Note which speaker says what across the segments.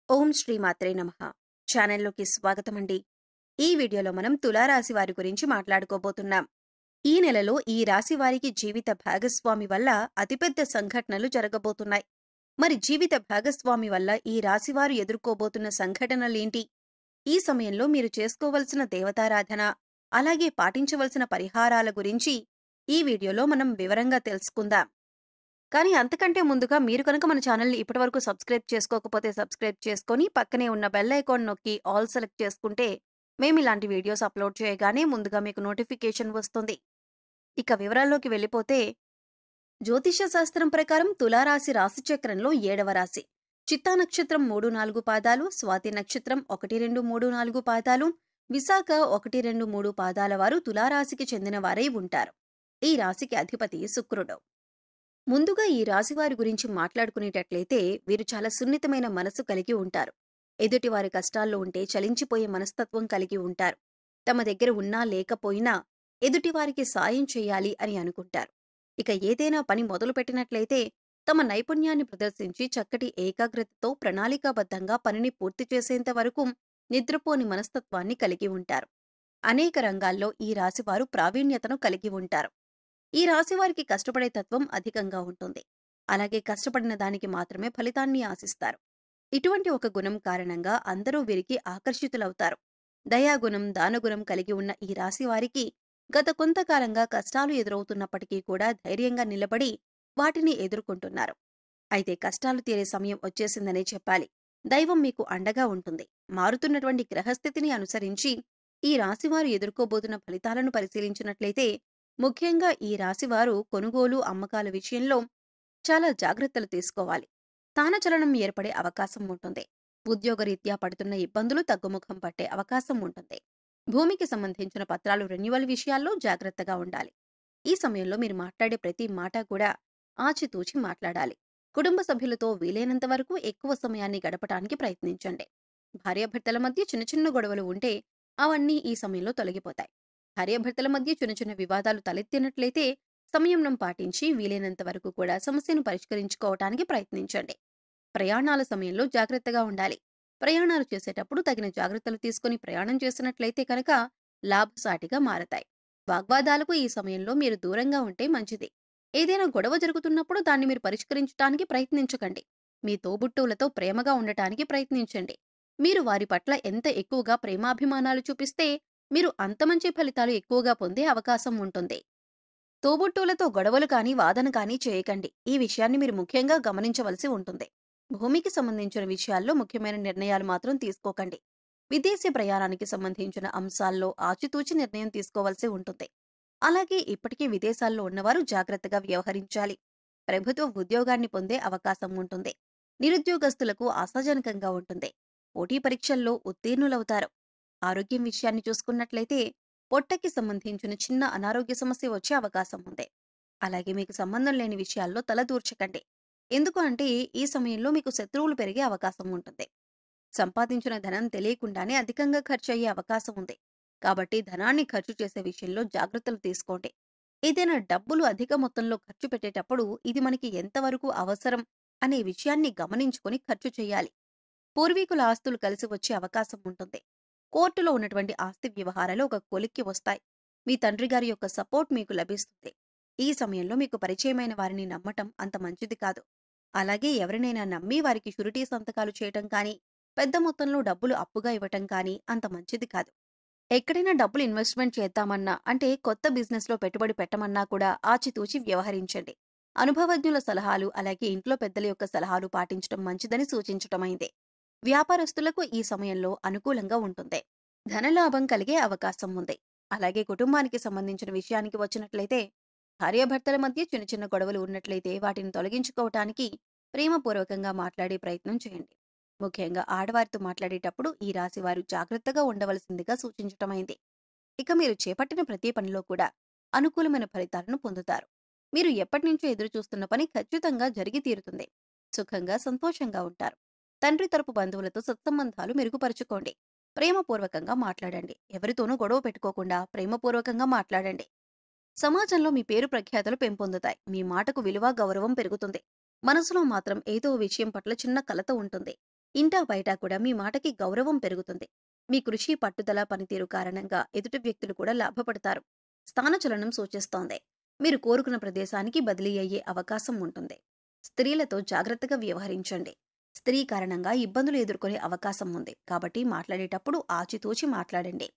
Speaker 1: ఓం శ్రీ మాత్రే నమః. ఛానల్లోకి స్వాగతమండి. ఈ వీడియోలో మనం తులారాశి వారి గురించి మాట్లాడుకోబోతున్నాం. ఈ నెలలో ఈ రాశి వారికి జీవిత భాగస్వామి వల్ల అతిపెద్ద సంఘటనలు జరగబోతున్నాయి. మరి జీవిత భాగస్వామి వల్ల ఈ రాశివారు ఎదుర్కోబోతున్న సంఘటనలేంటి? ఈ సమయంలో మీరు చేసుకోవలసిన దేవతారాధన, అలాగే పాటించవలసిన పరిహారాల గురించి ఈ వీడియోలో మనం వివరంగా తెలుసుకుందాం. కానీ అంతకంటే ముందుగా మీరు కనుక మన ఛానల్‌ని ఇప్పటివరకు సబ్స్క్రైబ్ చేసుకోకపోతే సబ్స్క్రైబ్ చేసుకొని, పక్కనే ఉన్న బెల్ ఐకాన్ నొక్కి ఆల్ సెలెక్ట్ చేసుకుంటే, మేమిలాంటి వీడియోస్ అప్‌లోడ్ చేయగానే ముందుగా మీకు నోటిఫికేషన్ వస్తుంది. ఇక వివరాల్లోకి వెళ్ళిపోతే, జ్యోతిష్య శాస్త్రం ప్రకారం తులారాశి రాశిచక్రంలో 7వ రాశి. చిత్తా నక్షత్రం 3, 4 పాదాలు, స్వాతి నక్షత్రం 1, 2, 3, 4 పాదాలు, విశాఖ 1, 2, 3 పాదాల వారు తులారాశికి చెందిన వారై ఉంటారు. ఈ రాశికి అధిపతి శుక్రుడు. ముందుగా ఈ రాశివారి గురించి మాట్లాడుకునేటట్లయితే వీరు చాలా సున్నితమైన మనసు కలిగి ఉంటారు. ఎదుటివారి కష్టాల్లో ఉంటే చలించిపోయే మనస్తత్వం కలిగి ఉంటారు. తమ దగ్గర ఉన్నా లేకపోయినా ఎదుటివారికి సాయం చేయాలి అని అనుకుంటారు. ఇక ఏదైనా పని మొదలుపెట్టినట్లయితే తమ నైపుణ్యాన్ని ప్రదర్శించి చక్కటి ఏకాగ్రతతో ప్రణాళికాబద్ధంగా పనిని పూర్తి చేసేంత వరకు నిద్రపోని మనస్తత్వాన్ని కలిగి ఉంటారు. అనేక రంగాల్లో ఈ రాశివారు ప్రావీణ్యతను కలిగి ఉంటారు. ఈ రాశివారికి కష్టపడే తత్వం అధికంగా ఉంటుంది. అలాగే కష్టపడిన దానికి మాత్రమే ఫలితాన్ని ఆశిస్తారు. ఇటువంటి ఒక గుణం కారణంగా అందరూ వీరికి ఆకర్షితులవుతారు. దయాగుణం, దానగుణం కలిగి ఉన్న ఈ రాశివారికి గత కొంతకాలంగా కష్టాలు ఎదురవుతున్నప్పటికీ కూడా ధైర్యంగా నిలబడి వాటిని ఎదుర్కొంటున్నారు. అయితే కష్టాలు తీరే సమయం వచ్చేసిందనే చెప్పాలి. దైవం మీకు అండగా ఉంటుంది. మారుతున్నటువంటి గ్రహస్థితిని అనుసరించి ఈ రాశివారు ఎదుర్కోబోతున్న ఫలితాలను పరిశీలించినట్లయితే, ముఖ్యంగా ఈ రాశివారు కొనుగోలు, అమ్మకాల విషయంలో చాలా జాగ్రత్తలు తీసుకోవాలి. స్థానచలనం ఏర్పడే అవకాశం ఉంటుంది. ఉద్యోగరీత్యా పడుతున్న ఇబ్బందులు తగ్గుముఖం పట్టే అవకాశం ఉంటుంది. భూమికి సంబంధించిన పత్రాలు రెన్యువల్ విషయాల్లో జాగ్రత్తగా ఉండాలి. ఈ సమయంలో మీరు మాట్లాడే ప్రతి మాట కూడా ఆచితూచి మాట్లాడాలి. కుటుంబ సభ్యులతో వీలైనంత వరకు ఎక్కువ సమయాన్ని గడపటానికి ప్రయత్నించండి. భార్యాభర్తల మధ్య చిన్న చిన్న గొడవలు ఉంటే అవన్నీ ఈ సమయంలో తొలగిపోతాయి. భార్యాభర్తల మధ్య చిన్న చిన్న వివాదాలు తలెత్తినట్లయితే సంయమనం పాటించి వీలైనంత వరకు కూడా సమస్యను పరిష్కరించుకోవటానికి ప్రయత్నించండి. ప్రయాణాల సమయంలో జాగ్రత్తగా ఉండాలి. ప్రయాణాలు చేసేటప్పుడు తగిన జాగ్రత్తలు తీసుకుని ప్రయాణం చేసినట్లయితే కనుక లాభసాటిగా మారతాయి. వాగ్వాదాలకు ఈ సమయంలో మీరు దూరంగా ఉంటే మంచిది. ఏదైనా గొడవ జరుగుతున్నప్పుడు దాన్ని మీరు పరిష్కరించడానికి ప్రయత్నించకండి. మీ తోబుట్టువులతో ప్రేమగా ఉండటానికి ప్రయత్నించండి. మీరు వారి పట్ల ఎంత ఎక్కువగా ప్రేమాభిమానాలు చూపిస్తే మీరు అంత మంచి ఫలితాలు ఎక్కువగా పొందే అవకాశం ఉంటుంది. తోబుట్టువులతో గొడవలు కానీ, వాదన కానీ చేయకండి. ఈ విషయాన్ని మీరు ముఖ్యంగా గమనించవలసి ఉంటుంది. భూమికి సంబంధించిన విషయాల్లో ముఖ్యమైన నిర్ణయాలు మాత్రం తీసుకోకండి. విదేశీ ప్రయాణానికి సంబంధించిన అంశాల్లో ఆచితూచి నిర్ణయం తీసుకోవాల్సి ఉంటుంది. అలాగే ఇప్పటికీ విదేశాల్లో ఉన్నవారు జాగ్రత్తగా వ్యవహరించాలి. ప్రభుత్వ ఉద్యోగాన్ని పొందే అవకాశం ఉంటుంది. నిరుద్యోగస్తులకు ఆశాజనకంగా ఉంటుంది. పోటీ పరీక్షల్లో ఉత్తీర్ణులవుతారు. ఆరోగ్యం విషయాన్ని చూసుకున్నట్లయితే పొట్టకి సంబంధించిన చిన్న అనారోగ్య సమస్య వచ్చే అవకాశం ఉంది. అలాగే మీకు సంబంధం లేని విషయాల్లో తలదూర్చకండి. ఎందుకు అంటే ఈ సమయంలో మీకు శత్రువులు పెరిగే అవకాశం ఉంటుంది. సంపాదించిన ధనం తెలియకుండానే అధికంగా ఖర్చు అయ్యే అవకాశం ఉంది. కాబట్టి ధనాన్ని ఖర్చు చేసే విషయంలో జాగ్రత్తలు తీసుకోండి. ఏదైనా డబ్బులు అధిక మొత్తంలో ఖర్చు పెట్టేటప్పుడు ఇది మనకి ఎంతవరకు అవసరం అనే విషయాన్ని గమనించుకొని ఖర్చు చేయాలి. పూర్వీకుల ఆస్తులు కలిసి వచ్చే అవకాశం ఉంటుంది. కోర్టులో ఉన్నటువంటి ఆస్తి వ్యవహారాలు ఒక కొలిక్కి వస్తాయి. మీ తండ్రి గారి యొక్క సపోర్ట్ మీకు లభిస్తుంది. ఈ సమయంలో మీకు పరిచయమైన వారిని నమ్మటం అంత మంచిది కాదు. అలాగే ఎవరినైనా నమ్మి వారికి షూరిటీ సంతకాలు చేయటం కానీ, పెద్ద మొత్తంలో డబ్బులు అప్పుగా ఇవ్వటం కానీ అంత మంచిది కాదు. ఎక్కడైనా డబ్బులు ఇన్వెస్ట్మెంట్ చేద్దామన్నా, అంటే కొత్త బిజినెస్లో పెట్టుబడి పెట్టమన్నా కూడా ఆచితూచి వ్యవహరించండి. అనుభవజ్ఞుల సలహాలు, అలాగే ఇంట్లో పెద్దల యొక్క సలహాలు పాటించడం మంచిదని సూచించటమైంది. వ్యాపారస్తులకు ఈ సమయంలో అనుకూలంగా ఉంటుంది. ధనలాభం కలిగే అవకాశం ఉంది. అలాగే కుటుంబానికి సంబంధించిన విషయానికి వచ్చినట్లయితే భార్యాభర్తల మధ్య చిన్న చిన్న గొడవలు ఉన్నట్లయితే వాటిని తొలగించుకోవటానికి ప్రేమపూర్వకంగా మాట్లాడే ప్రయత్నం చేయండి. ముఖ్యంగా ఆడవారితో మాట్లాడేటప్పుడు ఈ రాశివారు జాగ్రత్తగా ఉండవలసిందిగా సూచించటమైంది. ఇక మీరు చేపట్టిన ప్రతి పనిలో కూడా అనుకూలమైన ఫలితాలను పొందుతారు. మీరు ఎప్పటినుంచో ఎదురుచూస్తున్న పని ఖచ్చితంగా జరిగి తీరుతుంది. సుఖంగా, సంతోషంగా ఉంటారు. తండ్రి తరపు బంధువులతో సత్సంబంధాలు మెరుగుపరుచుకోండి. ప్రేమపూర్వకంగా మాట్లాడండి. ఎవరితోనూ గొడవ పెట్టుకోకుండా ప్రేమపూర్వకంగా మాట్లాడండి. సమాజంలో మీ పేరు ప్రఖ్యాతలు పెంపొందుతాయి. మీ మాటకు విలువ, గౌరవం పెరుగుతుంది. మనసులో మాత్రం ఏదో విషయం పట్ల చిన్న కలత ఉంటుంది. ఇంటా బయట కూడా మీ మాటకి గౌరవం పెరుగుతుంది. మీ కృషి, పట్టుదల, పనితీరు కారణంగా ఎదుటి వ్యక్తులు కూడా లాభపడతారు. స్థానచలనం సూచిస్తోంది. మీరు కోరుకున్న ప్రదేశానికి బదిలీ అయ్యే అవకాశం ఉంటుంది. స్త్రీలతో జాగ్రత్తగా వ్యవహరించండి. స్త్రీ కారణంగా ఇబ్బందులు ఎదుర్కొనే అవకాశం ఉంది. కాబట్టి మాట్లాడేటప్పుడు ఆచితూచి మాట్లాడండి.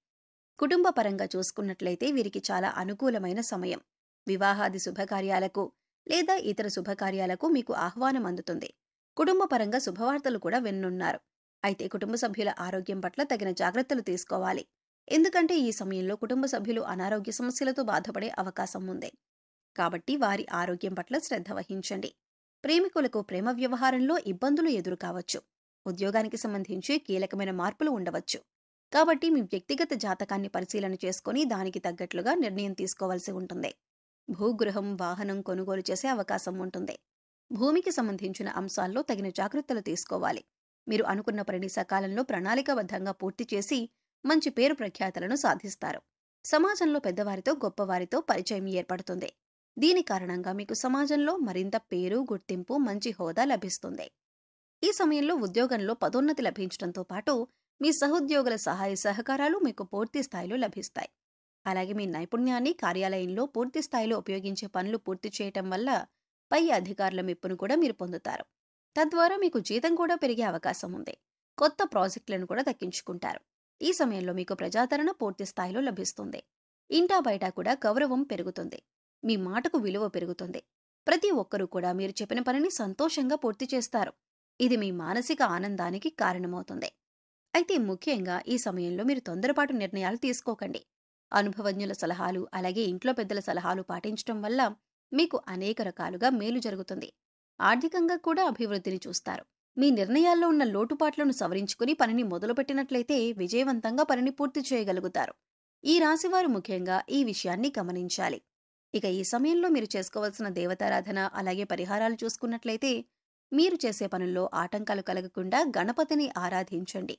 Speaker 1: కుటుంబ పరంగా చూసుకున్నట్లయితే వీరికి చాలా అనుకూలమైన సమయం. వివాహాది శుభకార్యాలకు లేదా ఇతర శుభకార్యాలకు మీకు ఆహ్వానం అందుతుంది. కుటుంబ పరంగా శుభవార్తలు కూడా విన్నున్నారు. అయితే కుటుంబ సభ్యుల ఆరోగ్యం పట్ల తగిన జాగ్రత్తలు తీసుకోవాలి. ఎందుకంటే ఈ సమయంలో కుటుంబ సభ్యులు అనారోగ్య సమస్యలతో బాధపడే అవకాశం ఉంది. కాబట్టి వారి ఆరోగ్యం పట్ల శ్రద్ధ వహించండి. ప్రేమికులకు ప్రేమ వ్యవహారంలో ఇబ్బందులు ఎదురు కావచ్చు. ఉద్యోగానికి సంబంధించి కీలకమైన మార్పులు ఉండవచ్చు. కాబట్టి మీ వ్యక్తిగత జాతకాన్ని పరిశీలన చేసుకుని దానికి తగ్గట్లుగా నిర్ణయం తీసుకోవాల్సి ఉంటుంది. భూగృహం, వాహనం కొనుగోలు చేసే అవకాశం ఉంటుంది. భూమికి సంబంధించిన అంశాల్లో తగిన జాగ్రత్తలు తీసుకోవాలి. మీరు అనుకున్న పనిని సకాలంలో ప్రణాళికాబద్ధంగా పూర్తి చేసి మంచి పేరు ప్రఖ్యాతలను సాధిస్తారు. సమాజంలో పెద్దవారితో, గొప్పవారితో పరిచయం ఏర్పడుతుంది. దీని కారణంగా మీకు సమాజంలో మరింత పేరు, గుర్తింపు, మంచి హోదా లభిస్తుంది. ఈ సమయంలో ఉద్యోగంలో పదోన్నతి లభించడంతో పాటు మీ సహోద్యోగుల సహాయ సహకారాలు మీకు పూర్తి స్థాయిలో లభిస్తాయి. అలాగే మీ నైపుణ్యాన్ని కార్యాలయంలో పూర్తి స్థాయిలో ఉపయోగించే పనులు పూర్తి చేయటం వల్ల పై అధికారుల మెప్పును కూడా మీరు పొందుతారు. తద్వారా మీకు జీతం కూడా పెరిగే అవకాశం ఉంది. కొత్త ప్రాజెక్టులను కూడా దక్కించుకుంటారు. ఈ సమయంలో మీకు ప్రజాదరణ పూర్తి స్థాయిలో లభిస్తుంది. ఇంటా బయట కూడా గౌరవం పెరుగుతుంది. మీ మాటకు విలువ పెరుగుతుంది. ప్రతి ఒక్కరూ కూడా మీరు చెప్పిన పనిని సంతోషంగా పూర్తి చేస్తారు. ఇది మీ మానసిక ఆనందానికి కారణమవుతుంది. అయితే ముఖ్యంగా ఈ సమయంలో మీరు తొందరపాటు నిర్ణయాలు తీసుకోకండి. అనుభవజ్ఞుల సలహాలు, అలాగే ఇంట్లో పెద్దల సలహాలు పాటించడం వల్ల మీకు అనేక రకాలుగా మేలు జరుగుతుంది. ఆర్థికంగా కూడా అభివృద్ధిని చూస్తారు. మీ నిర్ణయాల్లో ఉన్న లోటుపాట్లను సవరించుకుని పనిని మొదలుపెట్టినట్లయితే విజయవంతంగా పనిని పూర్తి చేయగలుగుతారు. ఈ రాశివారు ముఖ్యంగా ఈ విషయాన్ని గమనించాలి. ఇక ఈ సమయంలో మీరు చేసుకోవాల్సిన దేవతారాధన, అలాగే పరిహారాలు చూసుకున్నట్లయితే మీరు చేసే పనుల్లో ఆటంకాలు కలగకుండా గణపతిని ఆరాధించండి.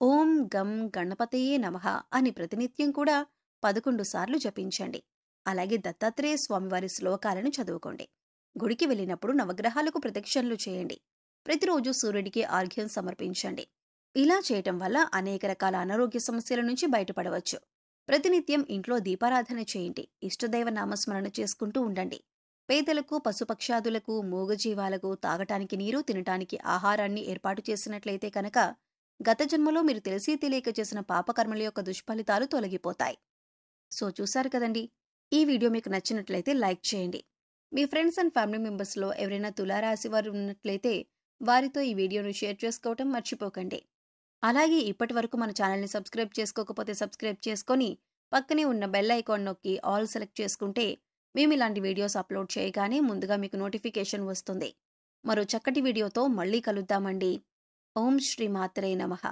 Speaker 1: ఓం గం గణపతయే నమః అని ప్రతినిత్యం కూడా 11 సార్లు జపించండి. అలాగే దత్తాత్రేయ స్వామివారి శ్లోకాలను చదువుకోండి. గుడికి వెళ్ళినప్పుడు నవగ్రహాలకు ప్రదక్షిణలు చేయండి. ప్రతిరోజు సూర్యుడికి ఆర్ఘ్యం సమర్పించండి. ఇలా చేయటం వల్ల అనేక రకాల అనారోగ్య సమస్యల నుంచి బయటపడవచ్చు. ప్రతినిత్యం ఇంట్లో దీపారాధన చేయండి. ఇష్టదైవ నామస్మరణ చేసుకుంటూ ఉండండి. పేదలకు, పశుపక్షాదులకు, మూగజీవాలకు తాగటానికి నీరు, తినటానికి ఆహారాన్ని ఏర్పాటు చేసినట్లయితే కనుక గత జన్మలో మీరు తెలిసి తెలియక చేసిన పాపకర్మల యొక్క దుష్ఫలితాలు తొలగిపోతాయి. సో చూశారు కదండి. ఈ వీడియో మీకు నచ్చినట్లయితే లైక్ చేయండి. మీ ఫ్రెండ్స్ అండ్ ఫ్యామిలీ మెంబర్స్లో ఎవరైనా తులారాశి వారు ఉన్నట్లయితే వారితో ఈ వీడియోను షేర్ చేసుకోవటం మర్చిపోకండి. అలాగే ఇప్పటి వరకు మన ఛానల్ని సబ్స్క్రైబ్ చేసుకోకపోతే సబ్స్క్రైబ్ చేసుకొని పక్కనే ఉన్న బెల్ ఐకాన్ నొక్కి ఆల్ సెలెక్ట్ చేసుకుంటే మేము ఇలాంటి వీడియోస్ అప్లోడ్ చేయగానే ముందుగా మీకు నోటిఫికేషన్ వస్తుంది. మరో చక్కటి వీడియోతో మళ్ళీ కలుద్దామండి. ఓం శ్రీ మాత్రే నమః.